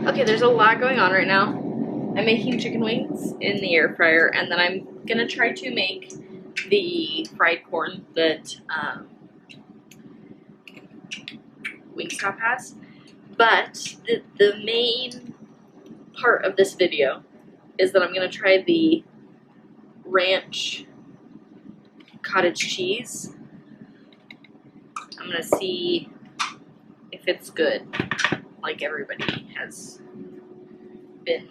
Okay, there's a lot going on right now. I'm making chicken wings in the air fryer, and then I'm gonna try to make the fried corn that Wingstop has. But the main part of this video is that I'm gonna try the ranch cottage cheese. I'm gonna see if it's good, like everybody has been,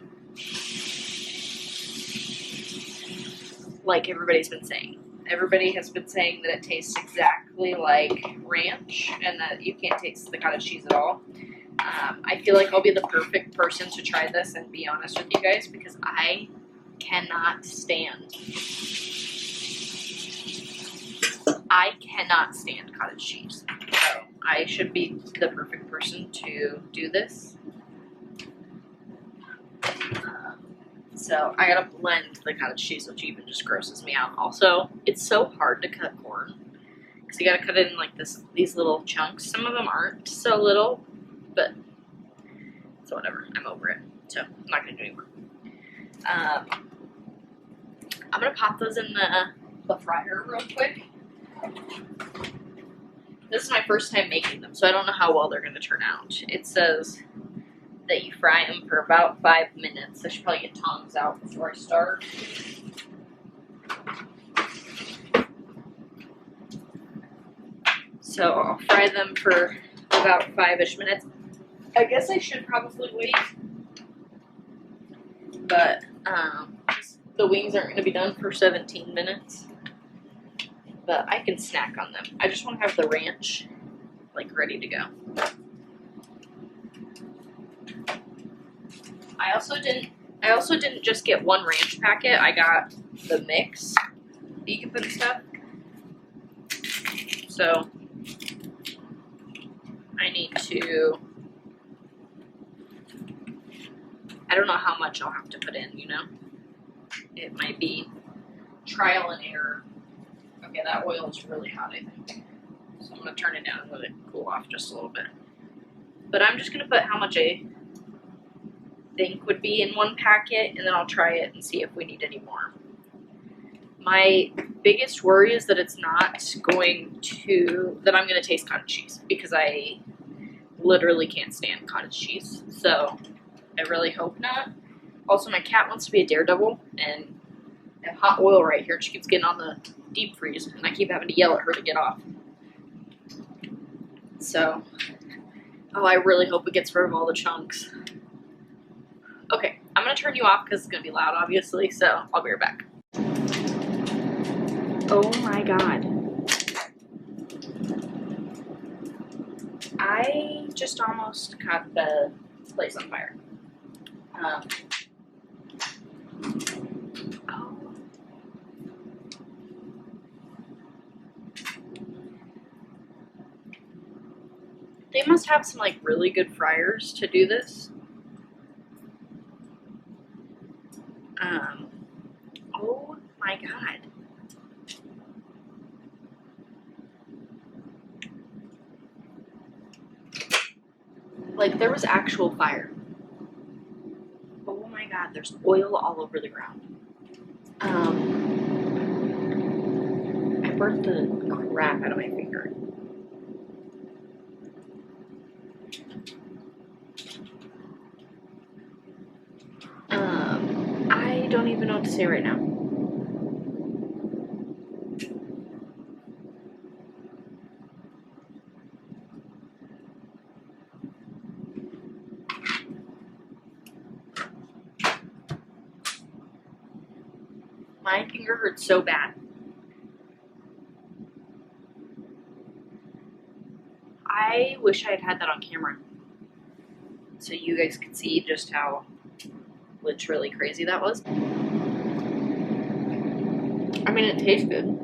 like everybody's been saying. Everybody has been saying that it tastes exactly like ranch and that you can't taste the cottage cheese at all. I feel like I'll be the perfect person to try this and be honest with you guys, because I cannot stand cottage cheese. So I should be the perfect person to do this. So I gotta blend the cottage cheese, which even just grosses me out. Also, it's so hard to cut corn because you gotta cut it in like these little chunks. Some of them aren't so little, but so whatever. I'm over it. So I'm not gonna do anymore. I'm gonna pop those in the fryer real quick. This is my first time making them, so I don't know how well they're gonna turn out. It says that you fry them for about 5 minutes. I should probably get tongs out before I start. So I'll fry them for about 5-ish minutes. I guess I should probably wait, but the wings aren't going to be done for 17 minutes. But I can snack on them. I just want to have the ranch like ready to go. I also didn't just get one ranch packet. I got the mix that you can put in stuff. So I need to, I don't know how much I'll have to put in, you know? It might be trial and error. Okay, that oil is really hot, I think. So I'm gonna turn it down and let it cool off just a little bit. But I'm just gonna put how much I think would be in one packet, and then I'll try it and see if we need any more. My biggest worry is that it's not going to, that I'm going to taste cottage cheese, because I literally can't stand cottage cheese. So I really hope not. Also, my cat wants to be a daredevil, and I have hot oil right here. She keeps getting on the deep freeze, and I keep having to yell at her to get off. So, oh, I really hope it gets rid of all the chunks. Okay, I'm going to turn you off because it's going to be loud, obviously, so I'll be right back. Oh my god. I just almost caught the place on fire. Oh. They must have some like really good fryers to do this. Oh my god. Like, there was actual fire. Oh my god, there's oil all over the ground. I burnt the crap out of my finger. I don't even know what to say right now. My finger hurts so bad. I wish I had had that on camera, so you guys could see just how literally crazy that was. I mean, it tastes good,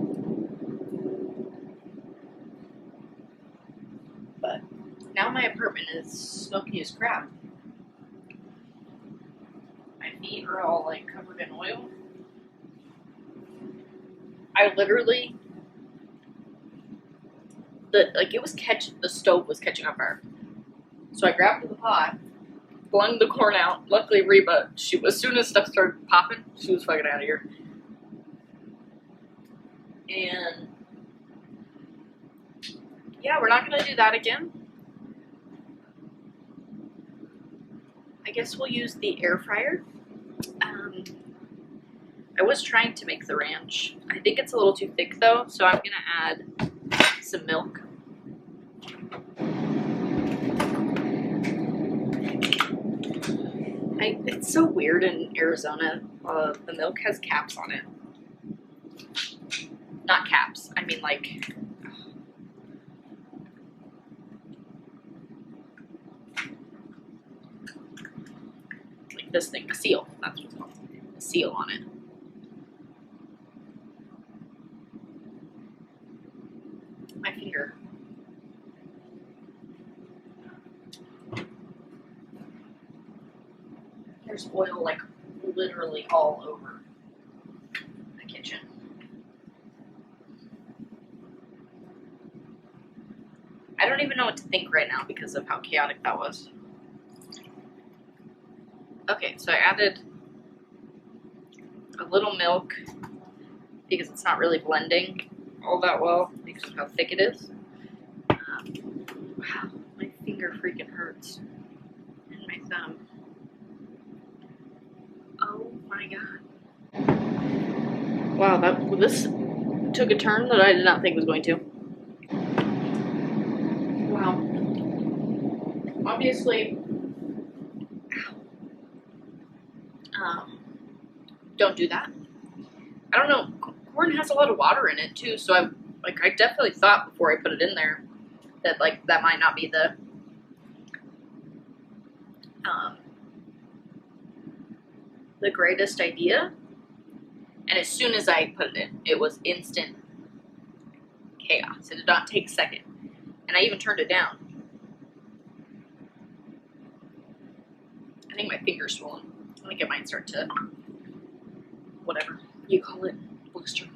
but now my apartment is smoky as crap. My feet are all like covered in oil. I literally, the stove was catching on fire. So I grabbed the pot flung the corn out. Luckily, Reba, as soon as stuff started popping, she was fucking out of here. And yeah, we're not gonna do that again. I guess we'll use the air fryer. I was trying to make the ranch. I think it's a little too thick though, so I'm gonna add some milk. It's so weird in Arizona. The milk has caps on it. Not caps, I mean like... like this thing, a seal. That's what it's called. A seal on it. My finger. There's oil like literally all over the kitchen. I don't even know what to think right now because of how chaotic that was. Okay, so I added a little milk because it's not really blending all that well because of how thick it is. Wow, my finger freaking hurts. And my thumb. Oh my god. Wow, this took a turn that I did not think was going to. Wow. Obviously, don't do that. I don't know, corn has a lot of water in it too, so I definitely thought before I put it in there that like that might not be the greatest idea. And as soon as I put it in, it was instant chaos. It did not take a second. And I even turned it down. I think my finger's swollen. I think it might start to, whatever you call it, blister.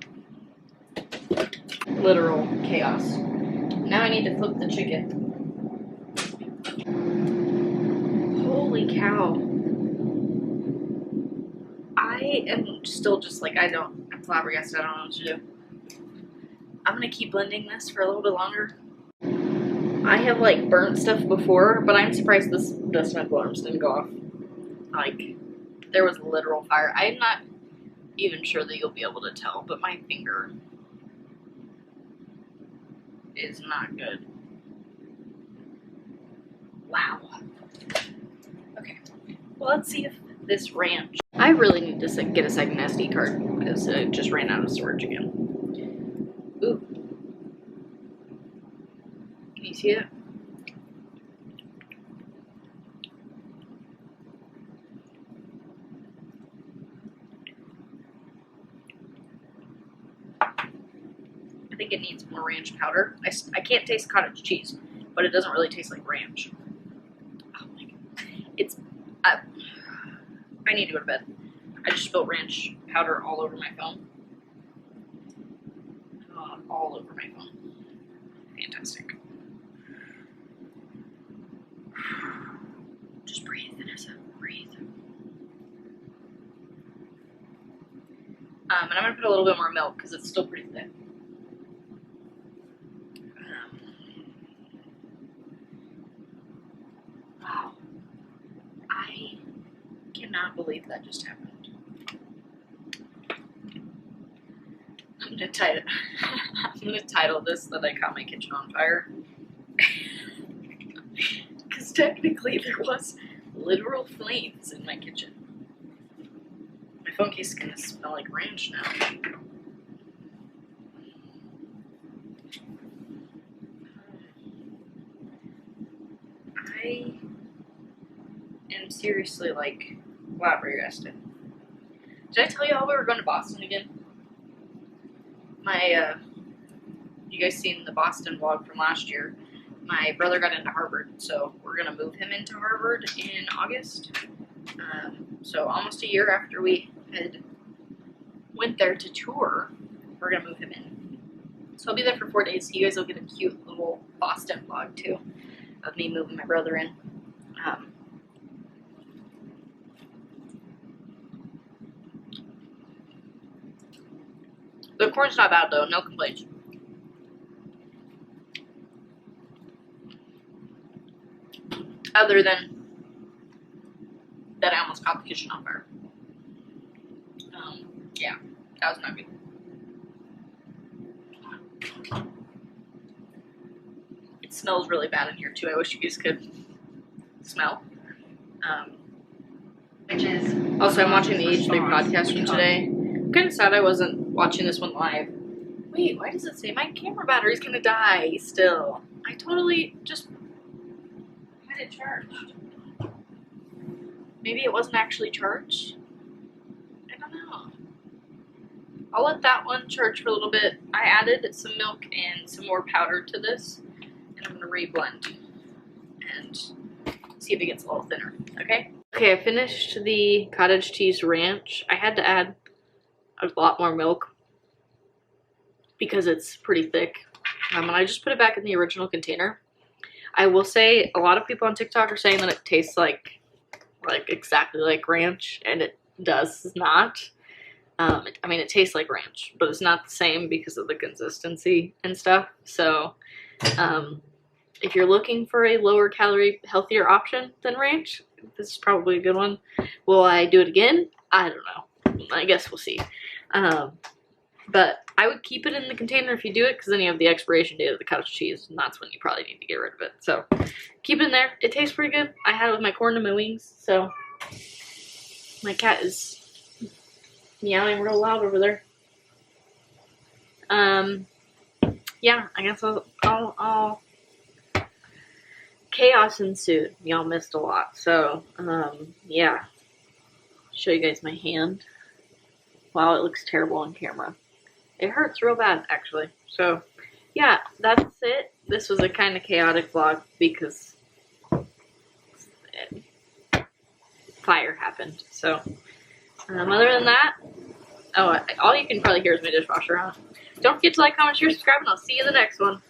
Literal chaos. Now I need to flip the chicken. Holy cow. I am still just like, I'm flabbergasted. I don't know what to do. I'm gonna keep blending this for a little bit longer. I have like burnt stuff before, but I'm surprised the smoke alarms didn't go off. Like, there was literal fire. I'm not even sure that you'll be able to tell, but my finger is not good. Wow. Okay. Well, let's see if this ranch... I really need to get a second SD card because it just ran out of storage again. Ooh. Can you see it? I think it needs more ranch powder. I can't taste cottage cheese, but it doesn't really taste like ranch. Oh my god. I need to go to bed. I just spilled ranch powder all over my phone. All over my phone. Fantastic. Just breathe, Vanessa. Breathe. And I'm going to put a little bit more milk because it's still pretty thick. Wow. I cannot believe that just happened. I'm going to title this that I caught my kitchen on fire. Because technically there was literal flames in my kitchen. My phone case is going to smell like ranch now. I am seriously like flabbergasted. Did I tell you all we were going to Boston again? You guys seen the Boston vlog from last year? My brother got into Harvard, so we're gonna move him into Harvard in August. So almost a year after we had went there to tour, we're gonna move him in. So I'll be there for 4 days. So you guys will get a cute little Boston vlog too of me moving my brother in. The corn's not bad though, no complaints. Other than that I almost caught the kitchen on fire. Yeah, that was not good. It smells really bad in here too. I wish you guys could smell. Which is Also, I'm watching the H3 podcast from today. I'm kind of sad I wasn't watching this one live. Wait, why does it say my camera battery's gonna die still? I totally just had it charged. Maybe it wasn't actually charged? I don't know. I'll let that one charge for a little bit. I added some milk and some more powder to this, and I'm gonna reblend and see if it gets a little thinner, okay? Okay, I finished the cottage cheese ranch. I had to add a lot more milk because it's pretty thick. And I just put it back in the original container. I will say a lot of people on TikTok are saying that it tastes like exactly like ranch, and it does not. I mean, it tastes like ranch, but it's not the same because of the consistency and stuff. So, if you're looking for a lower calorie, healthier option than ranch, this is probably a good one. Will I do it again? I don't know. I guess we'll see. But I would keep it in the container if you do it, because then you have the expiration date of the cottage cheese, and that's when you probably need to get rid of it. So keep it in there. It tastes pretty good. I had it with my corn and my wings, so my cat is meowing real loud over there. Yeah, I guess I'll chaos ensued. Y'all missed a lot. So, yeah. Show you guys my hand. Wow, it looks terrible on camera. It hurts real bad, actually. So, yeah, that's it. This was a kind of chaotic vlog because fire happened. So, other than that, all you can probably hear is my dishwasher on. Don't forget to like, comment, share, subscribe, and I'll see you in the next one.